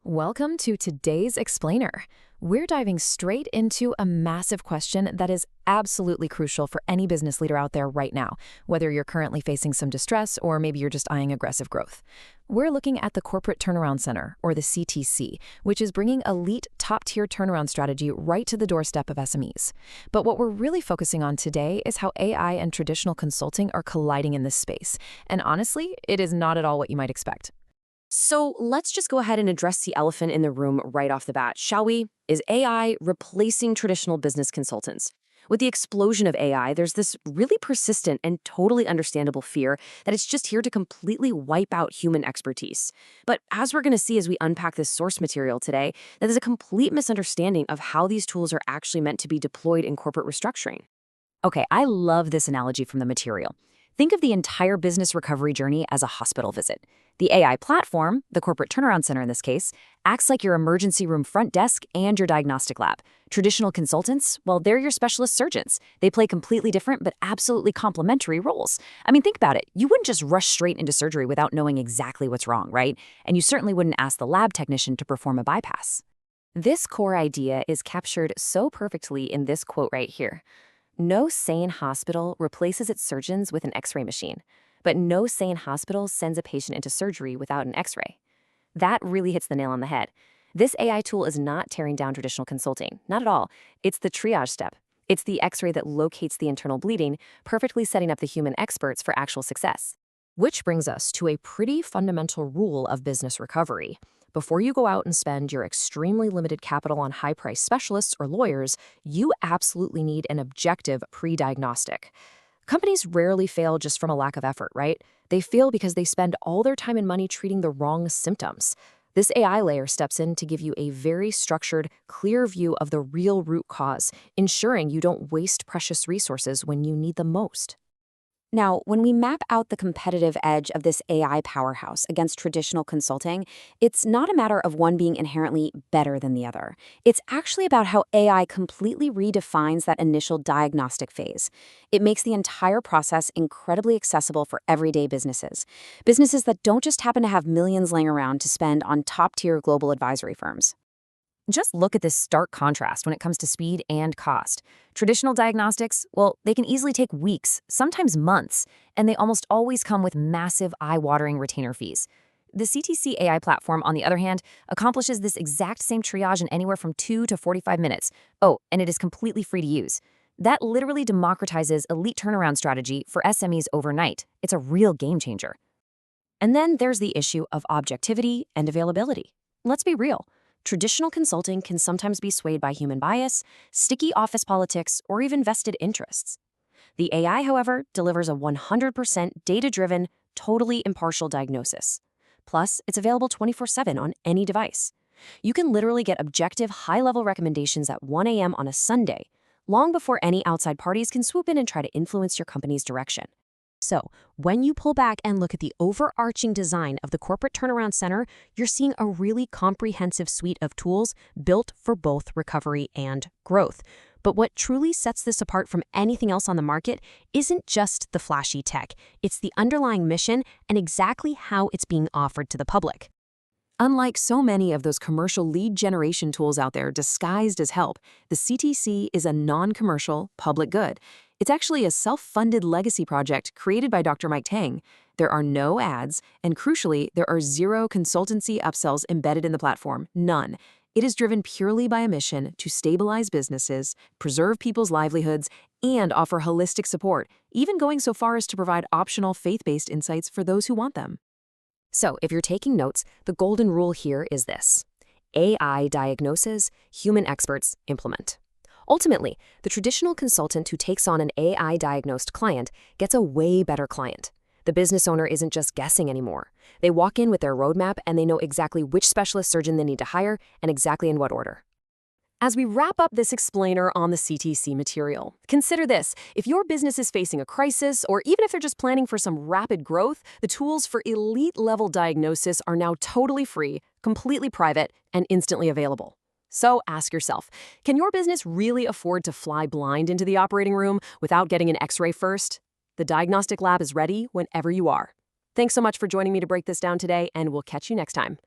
Welcome to today's Explainer. We're diving straight into a massive question that is absolutely crucial for any business leader out there right now, whether you're currently facing some distress or maybe you're just eyeing aggressive growth. We're looking at the Corporate Turnaround Center, or the CTC, which is bringing elite top-tier turnaround strategy right to the doorstep of SMEs. But what we're really focusing on today is how AI and traditional consulting are colliding in this space. And honestly, it is not at all what you might expect. So let's just go ahead and address the elephant in the room right off the bat, shall we? Is AI replacing traditional business consultants? With the explosion of AI, there's this really persistent and totally understandable fear that it's just here to completely wipe out human expertise. But as we're going to see as we unpack this source material today, that is a complete misunderstanding of how these tools are actually meant to be deployed in corporate restructuring. Okay, I love this analogy from the material. Think of the entire business recovery journey as a hospital visit. The AI platform, the Corporate Turnaround Center in this case, acts like your emergency room front desk and your diagnostic lab. Traditional consultants, well, they're your specialist surgeons. They play completely different but absolutely complementary roles. I mean, think about it. You wouldn't just rush straight into surgery without knowing exactly what's wrong, right? And you certainly wouldn't ask the lab technician to perform a bypass. This core idea is captured so perfectly in this quote right here. No sane hospital replaces its surgeons with an X-ray machine, but no sane hospital sends a patient into surgery without an X-ray. That really hits the nail on the head. This AI tool is not tearing down traditional consulting, not at all. It's the triage step. It's the X-ray that locates the internal bleeding, perfectly setting up the human experts for actual success. Which brings us to a pretty fundamental rule of business recovery. Before you go out and spend your extremely limited capital on high-priced specialists or lawyers, you absolutely need an objective pre-diagnostic. Companies rarely fail just from a lack of effort, right? They fail because they spend all their time and money treating the wrong symptoms. This AI layer steps in to give you a very structured, clear view of the real root cause, ensuring you don't waste precious resources when you need them most. Now, when we map out the competitive edge of this AI powerhouse against traditional consulting, it's not a matter of one being inherently better than the other. It's actually about how AI completely redefines that initial diagnostic phase. It makes the entire process incredibly accessible for everyday businesses. Businesses that don't just happen to have millions laying around to spend on top-tier global advisory firms. Just look at this stark contrast when it comes to speed and cost. Traditional diagnostics, well, they can easily take weeks, sometimes months, and they almost always come with massive, eye-watering retainer fees. The CTC AI platform, on the other hand, accomplishes this exact same triage in anywhere from 2 to 45 minutes. Oh, and it is completely free to use. That literally democratizes elite turnaround strategy for SMEs overnight. It's a real game changer. And then there's the issue of objectivity and availability. Let's be real. Traditional consulting can sometimes be swayed by human bias, sticky office politics, or even vested interests. The AI, however, delivers a 100% data-driven, totally impartial diagnosis. Plus, it's available 24/7 on any device. You can literally get objective, high-level recommendations at 1 a.m. on a Sunday, long before any outside parties can swoop in and try to influence your company's direction. So, when you pull back and look at the overarching design of the Corporate Turnaround Center, you're seeing a really comprehensive suite of tools built for both recovery and growth. But what truly sets this apart from anything else on the market isn't just the flashy tech. It's the underlying mission and exactly how it's being offered to the public. Unlike so many of those commercial lead generation tools out there disguised as help, the CTC is a non-commercial public good. It's actually a self-funded legacy project created by Dr. Mike Tang. There are no ads, and crucially, there are zero consultancy upsells embedded in the platform, none. It is driven purely by a mission to stabilize businesses, preserve people's livelihoods, and offer holistic support, even going so far as to provide optional faith-based insights for those who want them. So, if you're taking notes, the golden rule here is this. AI diagnoses, human experts implement. Ultimately, the traditional consultant who takes on an AI-diagnosed client gets a way better client. The business owner isn't just guessing anymore. They walk in with their roadmap and they know exactly which specialist surgeon they need to hire and exactly in what order. As we wrap up this explainer on the CTC material, consider this. If your business is facing a crisis, or even if they're just planning for some rapid growth, the tools for elite-level diagnosis are now totally free, completely private, and instantly available. So ask yourself, can your business really afford to fly blind into the operating room without getting an X-ray first? The diagnostic lab is ready whenever you are. Thanks so much for joining me to break this down today, and we'll catch you next time.